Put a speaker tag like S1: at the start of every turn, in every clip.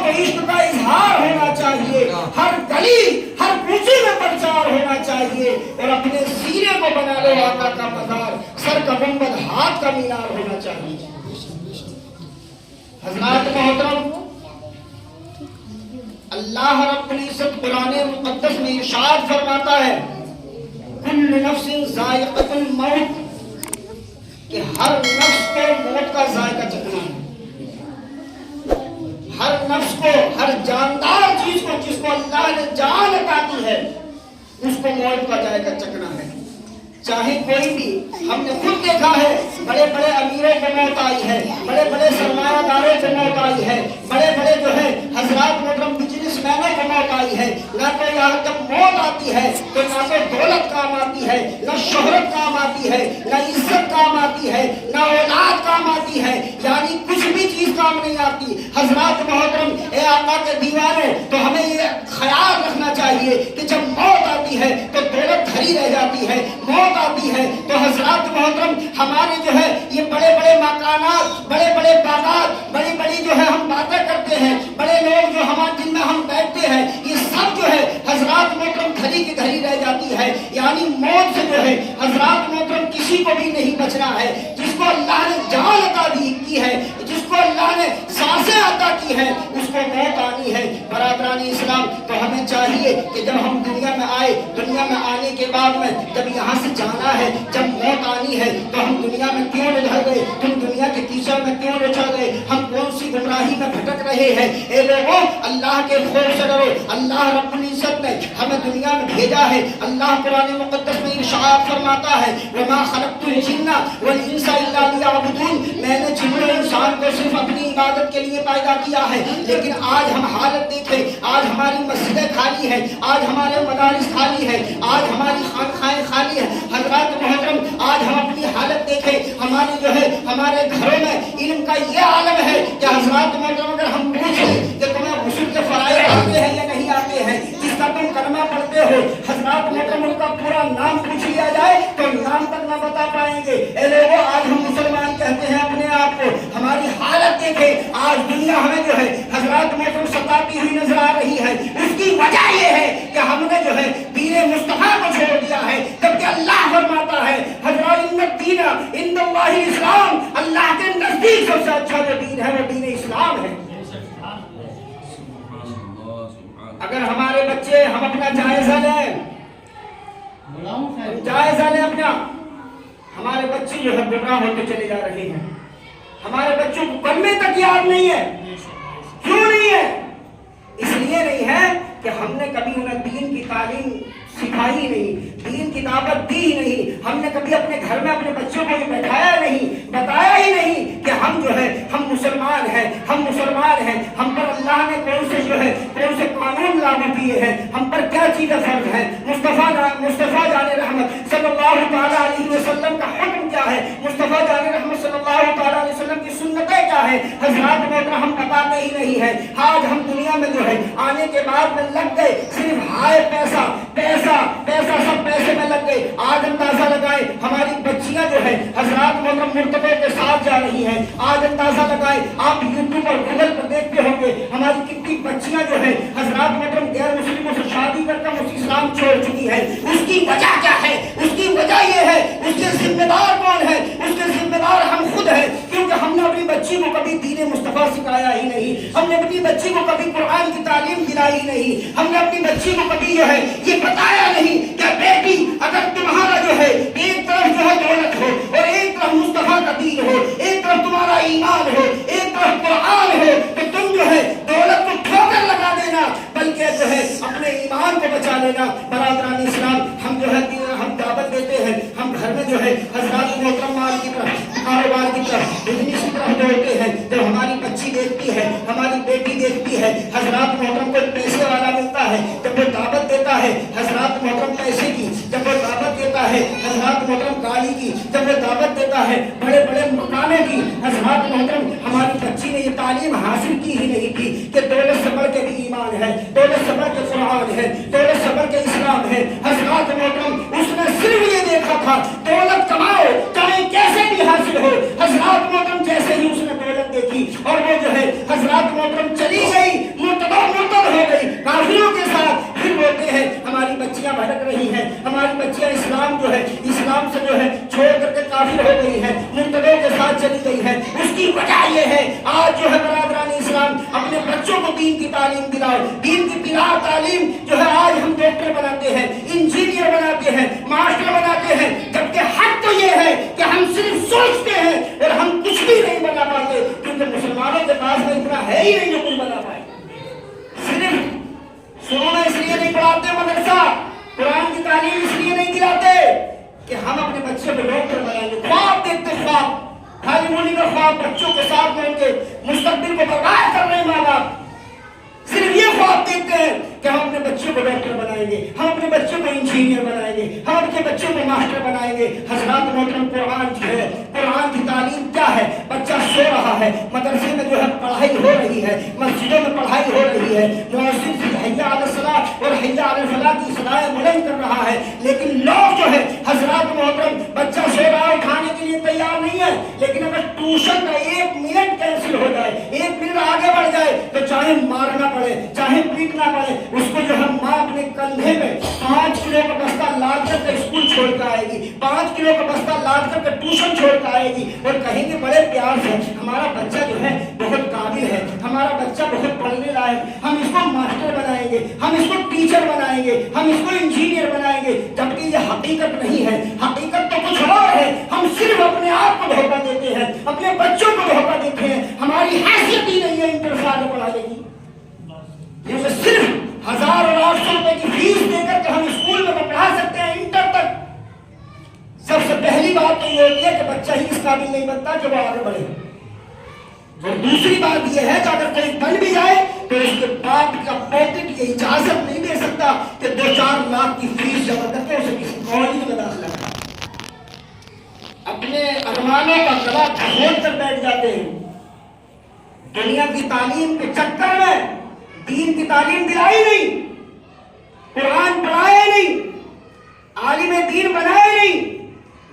S1: عشق کا اظہار ہونا چاہیے، ہر گلی ہر کوچے میں پرچار ہونا چاہیے، اور اپنے سینے کو بنا لو آقا کا مزار، سر کا گنبد ہاتھ کا مینار ہونا چاہیے۔ حضرات محترم، اللہ رب العزت قرآن مقدس میں ارشاد فرماتا ہے کل نفس ذائقۃ الموت، کہ ہر نفس کو موت کا ذائقہ چکھنا ہے، ہر نفس کو، ہر جاندار چیز کو، جس کو اللہ نے جان عطا کی ہے، اس کو موت کا ذائقہ چکھنا ہے۔ چاہے کوئی بھی، ہم نے خود دیکھا ہے بڑے بڑے امیروں کو موت آئی ہے، بڑے بڑے سرمایہ داروں کو موت آئی ہے، بڑے بڑے جو ہے حضرات محترم بزنس مینوں کو موت آئی ہے۔ نہ تو یہاں جب موت آتی ہے تو نہ تو دولت کام آتی ہے، نہ شہرت کام آتی ہے، نہ عزت کام آتی ہے، نہ اولاد کام آتی ہے، یعنی کچھ بھی چیز کام نہیں آتی۔ حضرات محترم، اے آقا کے دیوانوں، تو ہمیں یہ خیال رکھنا چاہیے کہ جب موت آتی ہے تو دولت دھری رہ جاتی ہے، موت آتی ہے تو حضرات محترم ہمارے جو ہے یہ بڑے بڑے مکانات، بڑے بڑے باغات، بڑی بڑی جو ہے ہم باتیں کرتے ہیں، بڑے لوگ جو ہمارے جن میں ہم بیٹھتے ہیں، یہ سب جو ہے حضرات محترم گھڑی کی گھڑی رہ جاتی ہے۔ یعنی موت سے جو ہے حضرات محترم کسی کو بھی نہیں بچنا ہے۔ جس کو اللہ نے جان عطا کی ہے، جس کو اللہ نے سانسیں عطا کی ہے، اس کو موت آنی ہے۔ برادران اسلام، تو ہمیں چاہیے کہ جب ہم دنیا میں آئے، دنیا میں آنے کے بعد میں جب یہاں سے جانا ہے، جب موت آنی ہے، تو ہم دنیا میں کیوں ادھر گئے، ہم دنیا کے کیچڑ میں کیوں اچھل گئے، ہم کون سی گمراہی میں بھٹک رہے ہیں۔ اے لوگوں، اللہ کے خوف سے ڈرو۔ اللہ رب العزت نے ہمیں دنیا میں بھیجا ہے۔ اللہ قرآن مقدس میں ارشاد فرماتا ہے وما خلقت الجن والانس الا لیعبدون، میں نے جن و انسان کو صرف اپنی عبادت کے لیے پیدا کیا ہے۔ لیکن آج ہم حالت دیکھیں، آج ہماری مسجدیں خالی ہیں، آج ہمارے مدارس خالی ہیں، آج ہماری خانقاہیں خالی ہیں۔ حضرات محترم، آج ہم اپنی حالت دیکھیں، ہماری جو ہے ہمارے گھروں میں علم کا یہ عالم ہے کہ حضرات محترم اگر ہم پوچھیں کہ تمہیں غسل کے فرائض آتے ہیں یا نہیں آتے ہیں، جس کا تم کلمہ پڑھتے ہو، حضرات محترم ان کا پورا نام پوچھ لیا جائے تو نام تک نہ بتا پائیں گے۔ اے لوگوں، آج ہم مسلمان کہتے ہیں اپنے آپ کو، ہماری حالت دیکھیں، آج دنیا ہمیں جو ہے حضرات محترم ستاتی ہوئی نظر آ رہی ہے۔ اس کی وجہ یہ ہے کہ ہم نے جو ہے دین مصطفیٰ کو چھوڑ دیا ہے، جبکہ اللہ فرماتا ہے حضرات ان الدین عند اللہ الاسلام، اللہ کے نزدیک سب سے اچھا جو دین ہے وہ دین اسلام ہے۔ اگر ہمارے بچے، ہم اپنا جائزہ لیں، جائزہ لیں اپنا، ہمارے بچے جو ہے گمراہ ہوتے چلے جا رہے ہیں، ہمارے بچوں کو کلمے تک یاد نہیں ہے۔ کیوں نہیں ہے؟ اس لیے نہیں ہے کہ ہم نے کبھی انہیں دین کی تعلیم سکھائی نہیں، دین کی دعوت دی نہیں، ہم نے کبھی اپنے گھر میں اپنے بچوں کو یہ بٹھایا نہیں، بتایا ہی نہیں کہ ہم جو ہے ہم مسلمان ہیں، ہم مسلمان ہیں، ہم پر اللہ نے کون سے جو ہے کون سے قانون لاگو کیے ہیں، ہم پر کیا چیزیں فرض ہیں۔ مصطفیٰ جان رحمت صلی اللہ تعالیٰ علیہ وسلم کا حکم کیا ہے، مصطفیٰ جان رحمت صلی اللہ تعالیٰ علیہ وسلم کی سنتیں کیا ہے، حضرات محترم ہم بتاتے ہی نہیں ہیں۔ آج ہم دنیا میں جو ہے آنے کے بعد میں لگ گئے صرف ہائے پیسہ پیسہ پیسہ، سب پیسے میں لگ گئے۔ آج اندازہ لگائیں ہماری بچیاں جو ہے حضرات محترم مرتبے کے ساتھ جا رہی ہیں۔ آج اندازہ لگائیں، آپ یوٹیوب اور گوگل پر دیکھتے ہوں گے ہماری کتنی بچیاں جو ہے حضرات محترم غیر مسلموں سے شادی کر کر اسلام چھوڑ چکی ہے۔ اس کی وجہ کیا ہے؟ اس کی وجہ یہ ہے، اس کے ذمہ دار کون ہے؟ اس کے ذمہ دار ہم خود ہیں، کیونکہ ہم نے اپنی بچی کو کبھی دین مصطفیٰ سکھایا ہی نہیں، ہم نے اپنی بچی کو کبھی قرآن کی تعلیم دلائی نہیں، ہم نے اپنی بچی کو کبھی جو ہے یہ بتایا نہیں کہ بیٹی اگر تمہارا جو ہے ایک طرف جو ہے دولت ہو اور ایک طرف مصطفیٰ کا دین ہو، ایک طرف تمہارا ایمان ہو، ایک طرف قرآن ہو، تو تم جو ہے دولت کو ٹھوکر لگا دینا، بلکہ جو ہے اپنے ایمان کو بچا لینا۔ برادران اسلام، ہم جو ہے ہم دعوت دیتے ہیں، ہم گھر میں جو ہے حضرات محترم مال کی طرف، کاروبار کی طرف، بزنس کی طرف دوڑتے ہیں۔ جب ہماری بچی دیکھتی ہے، ہماری بیٹی دیکھتی ہے، حضرات محترم کو پیسے والا ملتا ہے، جب وہ دعوت دیتا ہے حضرات محترم پیسے کی، جب وہ دعوت دیتا ہے حضرات محترم گاڑی کی، جب وہ دعوت دیتا ہے بڑے بڑے مکانوں کی، حضرات محترم ہماری بچی نے یہ تعلیم حاصل کی ہی نہیں تھی کہ دولت سے بڑھ کے بھی ایمان ہے، دولت سے بڑھ کے قرآن ہے، دولت سے بڑھ کے اسلام ہے۔ حضرات محترم اس نے صرف یہ دیکھا تھا دولت کماؤ چاہے کیسے بھی حاصل ہو۔ حضرات محترم جیسے ہی اس نے دولت دیکھی اور وہ جو ہے حضرات محترم چلی گئی بچے کو ڈاکٹر بنائیں گے. خواب دیکھتے خواب, خالی مونی کا خواب, بچوں کے ساتھ میں ان کے مستقبل کو برباد کر رہے ہیں ماں باپ. صرف یہ خواب دیکھتے ہیں کہ ہم اپنے بچوں کو ڈاکٹر بنائیں گے, ہم اپنے بچوں کو انجینئر بنائیں گے, ہم اپنے بچوں کو ماسٹر بنائیں گے. حضرات محترم, قرآن جو ہے, قرآن کی تعلیم کیا ہے؟ بچہ سو رہا ہے, مدرسے میں جو ہے پڑھائی ہو رہی ہے, مسجدوں میں پڑھائی ہو رہی ہے, مؤذن حی علی الصلاۃ اور حی علی الفلاح کی صدائیں بلند کر رہا ہے, لیکن لوگ جو ہے حضرات محترم, بچہ سو رہا ہے, کھانے کے لیے تیار نہیں ہے, لیکن اگر ٹیوشن کا 1 منٹ کینسل ہو جائے, 1 منٹ آگے بڑھ جائے تو چاہے مارنا پڑے, چاہے پیٹنا پڑے, اس کو جو ہے ماں اپنے کندھے میں 5 کلو کا بستہ لاد کر کے اسکول چھوڑ کے آئے گی, 5 کلو کا بستہ لاد کر کے ٹیوشن چھوڑ کے آئے گی, اور کہیں گے بڑے پیار سے ہمارا بچہ جو ہے بہت قابل ہے, ہمارا بچہ بہت پڑھنے لائق, ہم اس کو ماسٹر بنائیں گے, ہم اس کو ٹیچر بنائیں گے, ہم اس کو انجینئر بنائیں گے. جبکہ یہ حقیقت نہیں ہے, حقیقت تو کچھ اور ہے. ہم صرف اپنے آپ کو دھوکہ دیتے ہیں, اپنے بچوں کو دھوکہ دیتے ہیں. ہماری حیثیت ہی نہیں ہے انٹر سال پڑھانے کی. یہ صرف 1000 اور 800 روپے کی فیس دے کر کے ہم اسکول میں پڑھا سکتے ہیں انٹر تک. سب سے پہلی بات تو یہ ہوتی ہے کہ بچہ ہی اس قابل نہیں بنتا جو وہ آگے بڑھے. اور دوسری بات یہ ہے کہ اگر کوئی بن بھی جائے تو اس کے باپ کا پاکٹ یہ اجازت نہیں دے سکتا کہ 2-4 لاکھ کی فیس جمع کر کے اسے کسی کالج میں داخلہ کرے. اپنے ارمانوں کا گلا دھول کر بیٹھ جاتے ہیں. دنیا کی تعلیم کے چکر میں دین کی تعلیم دلائی نہیں, قرآن پڑھائے نہیں, عالم دین بنائے نہیں.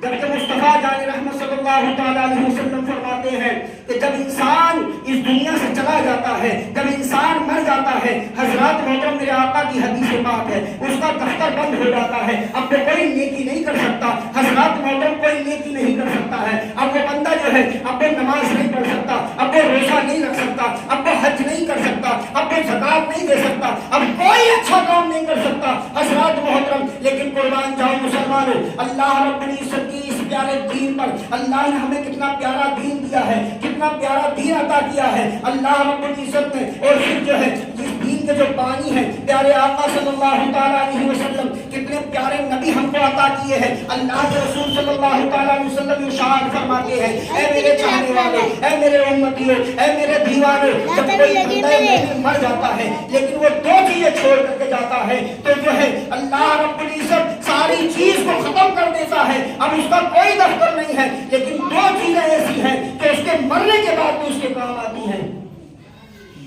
S1: جبکہ مصطفیٰ جان رحمت صلی اللہ تعالیٰ علیہ وسلم فرماتے ہیں کہ جب انسان اس دنیا سے چلا جاتا ہے, جب انسان مر جاتا ہے, حضرات محترم میرے آقا کی حدیث بات ہے, اس کا دفتر بند ہو جاتا ہے, اب وہ کوئی نیکی نہیں کر سکتا. حضرات محترم کوئی نیکی نہیں کر سکتا ہے. اب وہ بندہ جو ہے اب وہ نماز نہیں پڑھ سکتا, اب وہ روزہ نہیں رکھ سکتا, اب وہ حج نہیں کر سکتا, اب وہ زکات نہیں دے سکتا, اب کوئی اچھا کام نہیں کر سکتا. حضرات محترم, لیکن قربان جاؤ مسلمانوں, اللہ رب العزت کی اس پیارے دین پر اللہ نے ہمیں کتنا پیارا دین دیا ہے, کتنا پیارا دین عطا کیا ہے اللہ رب العزت نے. اور پھر جو ہے جس دین کے جو بانی ہیں پیارے آقا صلی اللہ تعالیٰ علیہ وسلم, کتنے پیارے نبی ہم کو عطا کیے ہیں. اللہ کے رسول صلی اللہ تعالیٰ علیہ وسلم ارشاد فرماتے ہیں, اے میرے چاہنے والے, اے میرے امتیوں, اے میرے دیوانوں, جب کوئی بندہ مر جاتا ہے لیکن وہ 2 چیزیں چھوڑ کر کے جاتا ہے تو جو ہے اللہ رب العزت ساری چیز کو ختم کر دیتا ہے. اب اس کا کوئی دفتر نہیں ہے, لیکن 2 چیزیں ایسی ہیں کہ اس کے مرنے کے بعد بھی اس کے کام آتی ہیں.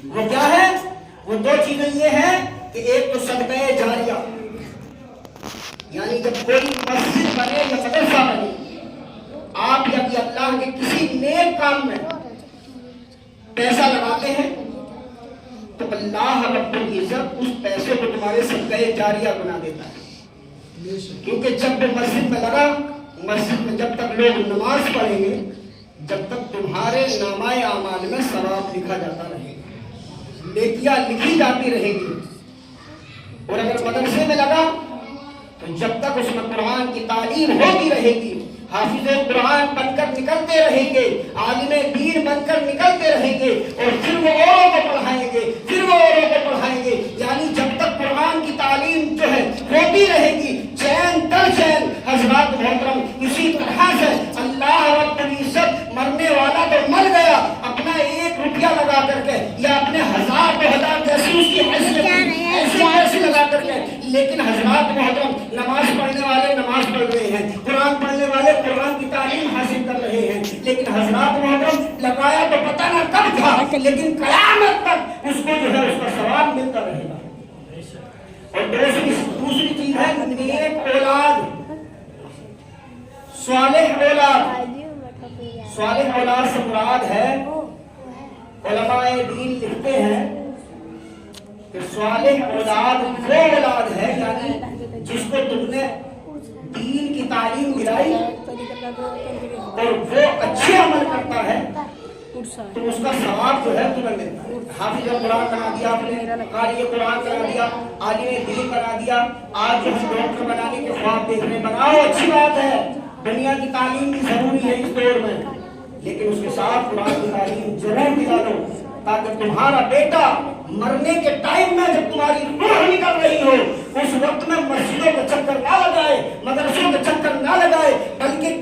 S1: وہ کیا ہے؟ وہ 2 چیزیں یہ ہیں کہ ایک تو صدقہ جاریہ, یعنی جب کوئی مسجد بنے یا مدرسہ بنے, آپ جب اللہ کے کسی نیک کام میں پیسہ لگاتے ہیں تو اللہ رب العزت اس پیسے کو تمہارے صدقہ جاریہ بنا دیتا ہے. کیونکہ جب وہ مسجد میں لگا, مسجد میں جب تک لوگ نماز پڑھیں گے, جب تک تمہارے نامہ اعمال میں ثواب لکھا جاتا رہے گا, نیکیاں لکھی جاتی رہیں گی. اور اگر مدرسے میں لگا تو جب تک اس میں قرآن کی تعلیم ہوتی رہے گی, حافظ قرآن بن کر نکلتے رہیں گے, عالم دین بن کر نکلتے رہیں گے, اور پھر وہ اوروں کو پڑھائیں گے, پھر وہ اوروں کو پڑھائیں گے. یعنی جب تک قرآن کی تعلیم جو ہے ہوتی رہے گی, چین در چین. حضرات محترم, اسی طرح سے اللہ رب العزت مرنے والا تو مر گیا, اپنا 1 روپیہ لگا کر کے یا اپنے 1000 2000 جیسی اس کی حیثیت ایسی لگا کر کے, لیکن حضرات محترم نماز پڑھنے والے نماز پڑھ رہے ہیں, قرآن پڑھنے والے قرآن کی تعلیم حاصل کر رہے ہیں, لیکن حضرات محترم لگایا تو پتہ نہ کب تھا, لیکن قیامت تک اس کو جو ہے اس کا ثواب ملتا رہے گا. اور دوسری چیز ہے نیک اولاد, صالح اولاد. صالح اولاد سے مراد ہے, علماء دین لکھتے ہیں کہ صالح اولاد وہ اولاد ہے یعنی جس کو تم نے دین کی تعلیم دلائی اور وہ اچھے عمل کرتا ہے تو اس کا ثواب جو ہے تمہیں ملتا ہے. حافظ قرآن بنا دیا آپ نے, قاری قرآن بنا دیا, عالم دین بنا دیا, آج جو ہم ڈاکٹر بنانے کے خواب دیکھ رہے ہیں, بناؤ اچھی بات ہے, دنیا کی تعلیم بھی ضروری ہے اس دور میں, لیکن اس کے ساتھ قرآن کی تعلیم ضرور دلا دو تاکہ تمہارا بیٹا مرنے کے ٹائم میں جب تمہاری روح نکل رہی ہو اس وقت میں مسجدوں کے چکر نہ لگائے, مدرسوں کے چکر نہ لگائے, بلکہ